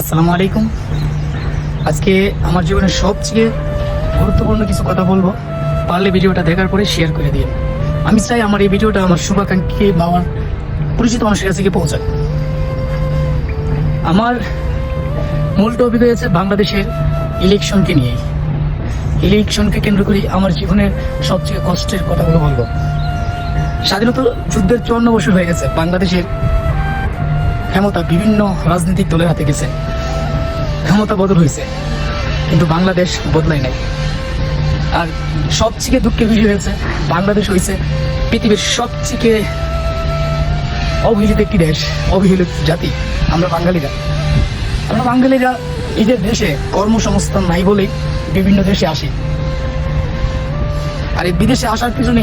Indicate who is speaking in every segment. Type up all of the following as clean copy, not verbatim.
Speaker 1: আসসালামু আলাইকুম। আজকে আমার জীবনের সবচেয়ে গুরুত্বপূর্ণ কিছু কথা বলবো, পারলে ভিডিওটা দেখার পরে শেয়ার করে দিন। আমি চাই আমার এই ভিডিওটা আমার শুভাকাঙ্ক্ষী বা আমার পরিচিত মানুষের কাছে গিয়ে পৌঁছায়। আমার মূল টপিক হয়েছে বাংলাদেশের ইলেকশনকে নিয়ে। ইলেকশনকে কেন্দ্র করে আমার জীবনের সবচেয়ে কষ্টের কথাগুলো বলবো। স্বাধীনতা যুদ্ধের 54 বছর হয়ে গেছে, বাংলাদেশের ক্ষমতা বিভিন্ন রাজনৈতিক দলের হাতে গেছে, ক্ষমতা বদল হয়েছে, কিন্তু বাংলাদেশ বদলাই নাই। আর সবচেয়ে দুঃখের বিষয় হয়েছে, বাংলাদেশ হয়েছে পৃথিবীর সবচেয়ে অবহেলিত একটি দেশ, অবহেলিত জাতি। আমরা বাঙালিরা নিজের দেশে কর্মসংস্থান নাই বলেই বিভিন্ন দেশে আসি। আর এই বিদেশে আসার পিছনে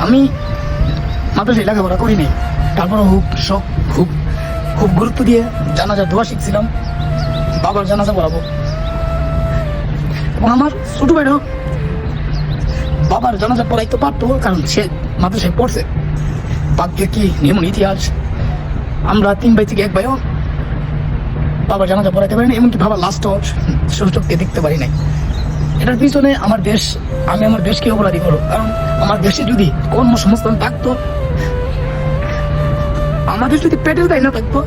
Speaker 1: আমি মাদ্রাসায় লেখাপড়া করিনি, তারপরে খুব গুরুত্ব দিয়ে জানাজা দোয়া শিখছিলাম, বাবার জানাজা পড়াবো। এবং আমার ছোট ভাইও বাবার জানাজা পড়াইতে পারতো, কারণ সে মাদ্রাসায় পড়ছে। ভাগ্যের কি নিয়ম ইতিহাস, আমরা 3 ভাই থেকে 1 ভাইও বাবার জানাজা পড়াইতে পারি না, এমনকি বাবার লাস্টও চোখে দেখতে পারি নাই। এটার পিছনে আমি আমার দেশকে অপরাধী করবো, কারণ আমার দেশে যদি কর্মসংস্থান থাকতো, আমাদের যদি পেটের দায় না থাকতো,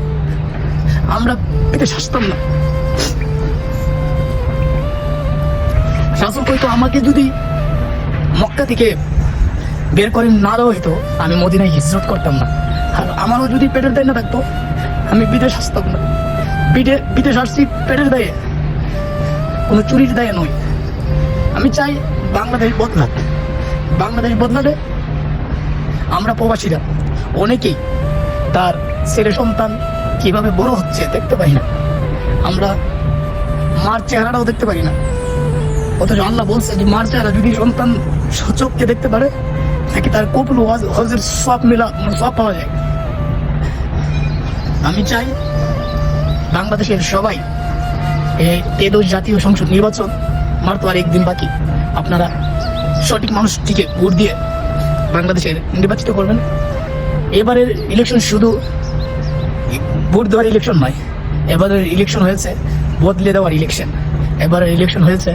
Speaker 1: আমরা পেটে শাসতাম না। শাসন করতো, আমাকে যদি মক্কা থেকে বের করে না দেওয়া হইতো, আমি মদিনায় হিজরত করতাম না। আর আমারও যদি পেটের দায় না থাকতো, আমি বিদেশ আসতাম না। বিদেশ আসছি পেটের দায়ে, কোনো চুরির দায়ে নয়। আমি চাই বাংলাদেশ বদলালে আমরা প্রবাসীরা অনেকেই তার ছেলে সন্তান কিভাবে বড় হচ্ছে দেখতে পাই না, আমরা মার চেহারাটাও দেখতে পারি না। অথচ আল্লাহ বলছে যে মার চেহারা যদি সন্তান চোখকে দেখতে পারে, নাকি তার কবুল হজের সব পাওয়া যায়। আমি চাই বাংলাদেশের সবাই এই 13 জাতীয় সংসদ নির্বাচন আমার তো আর একদিন বাকি, আপনারা সঠিক মানুষটিকে ভোট দিয়ে বাংলাদেশের নির্বাচিত করবেন। এবারের ইলেকশন শুধু ভোট দেওয়ার ইলেকশন নয়, এবারের ইলেকশন হয়েছে বদলে দেওয়ার ইলেকশন। এবারের ইলেকশন হয়েছে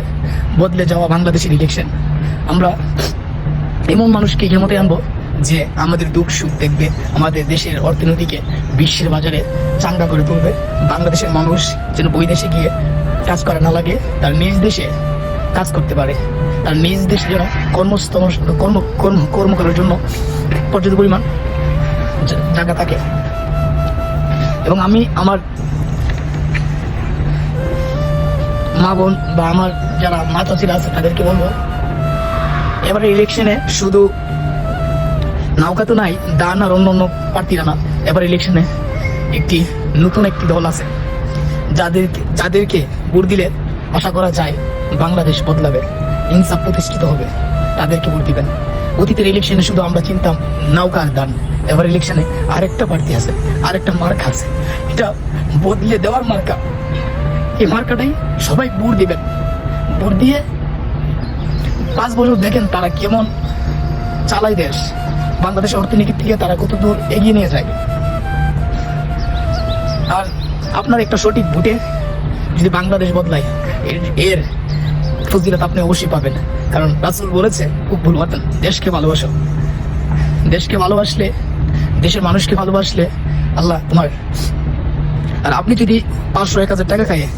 Speaker 1: বদলে যাওয়া বাংলাদেশের ইলেকশন। আমরা এমন মানুষকে ক্ষমতায় আনবো যে আমাদের দুঃখ সুখ দেখবে, আমাদের দেশের অর্থনীতিকে বিশ্বের বাজারে চাঙ্গা করে তুলবে। বাংলাদেশের মানুষ যেন বৈদেশে গিয়ে কাজ করা না লাগে, তার নিজ দেশে কাজ করতে পারে, তার নিজ দেশে যেন কর্ম করার জন্য পর্যাপ্ত পরিমাণ জায়গা থাকে। এবং আমি আমার মা বোন বা আমার যারা মা চাচিরা আছে তাদেরকে বলবো, এবারে ইলেকশনে শুধু নৌকা তো নাই, দান আর অন্য প্রার্থীরা না, এবার ইলেকশনে নতুন একটি দল আছে যাদেরকে ভোট দিলে আশা করা যায় বাংলাদেশ বদলাবে, ইনসাফ প্রতিষ্ঠিত হবে, তাদেরকে ভোট দিবেন। অতীতের ইলেকশনে শুধু আমরা চিনতাম নৌকা আর দান, এবার ইলেকশনে আরেকটা প্রার্থী আছে, আরেকটা মার্কা আছে, এটা বদলে দেওয়ার মার্কা। এই মার্কাটাই সবাই ভোট দিবেন। ভোট দিয়ে 5 বছর দেখেন তারা কেমন চালায় দেশ, বাংলাদেশের অর্থনীতির থেকে তারা কত দূর এগিয়ে নিয়ে যায়। আর আপনার একটা সঠিক ভোটে যদি বাংলাদেশ বদলায়, এর ফজিলত আপনি অবশ্যই পাবেন। কারণ রাসূল বলেছে, খুব ভুল কথা, দেশকে ভালোবাসো। দেশকে ভালোবাসলে, দেশের মানুষকে ভালোবাসলে আল্লাহ তোমার। আর আপনি যদি 500-1000 টাকা খাইয়ে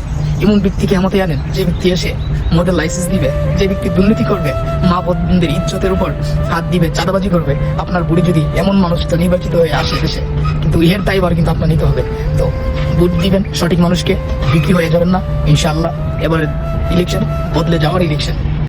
Speaker 1: এমন ব্যক্তিকে আমাতে আনেন, যে ব্যক্তি এসে মদের লাইসেন্স দিবে, যে ব্যক্তি দুর্নীতি করবে, মা বোনদের ইজ্জতের উপর হাত দিবে, চাঁদাবাজি করবে, আপনার বুড়ি যদি এমন মানুষ তো নির্বাচিত হয়ে আসে দেশে, কিন্তু এর দায়ভার কিন্তু আপনার নিতে হবে। তো ভোট দিবেন সঠিক মানুষকে, বিক্রি হয়ে যাবেন না ইনশাআল্লাহ। এবারে ইলেকশন বদলে যাওয়ার ইলেকশন।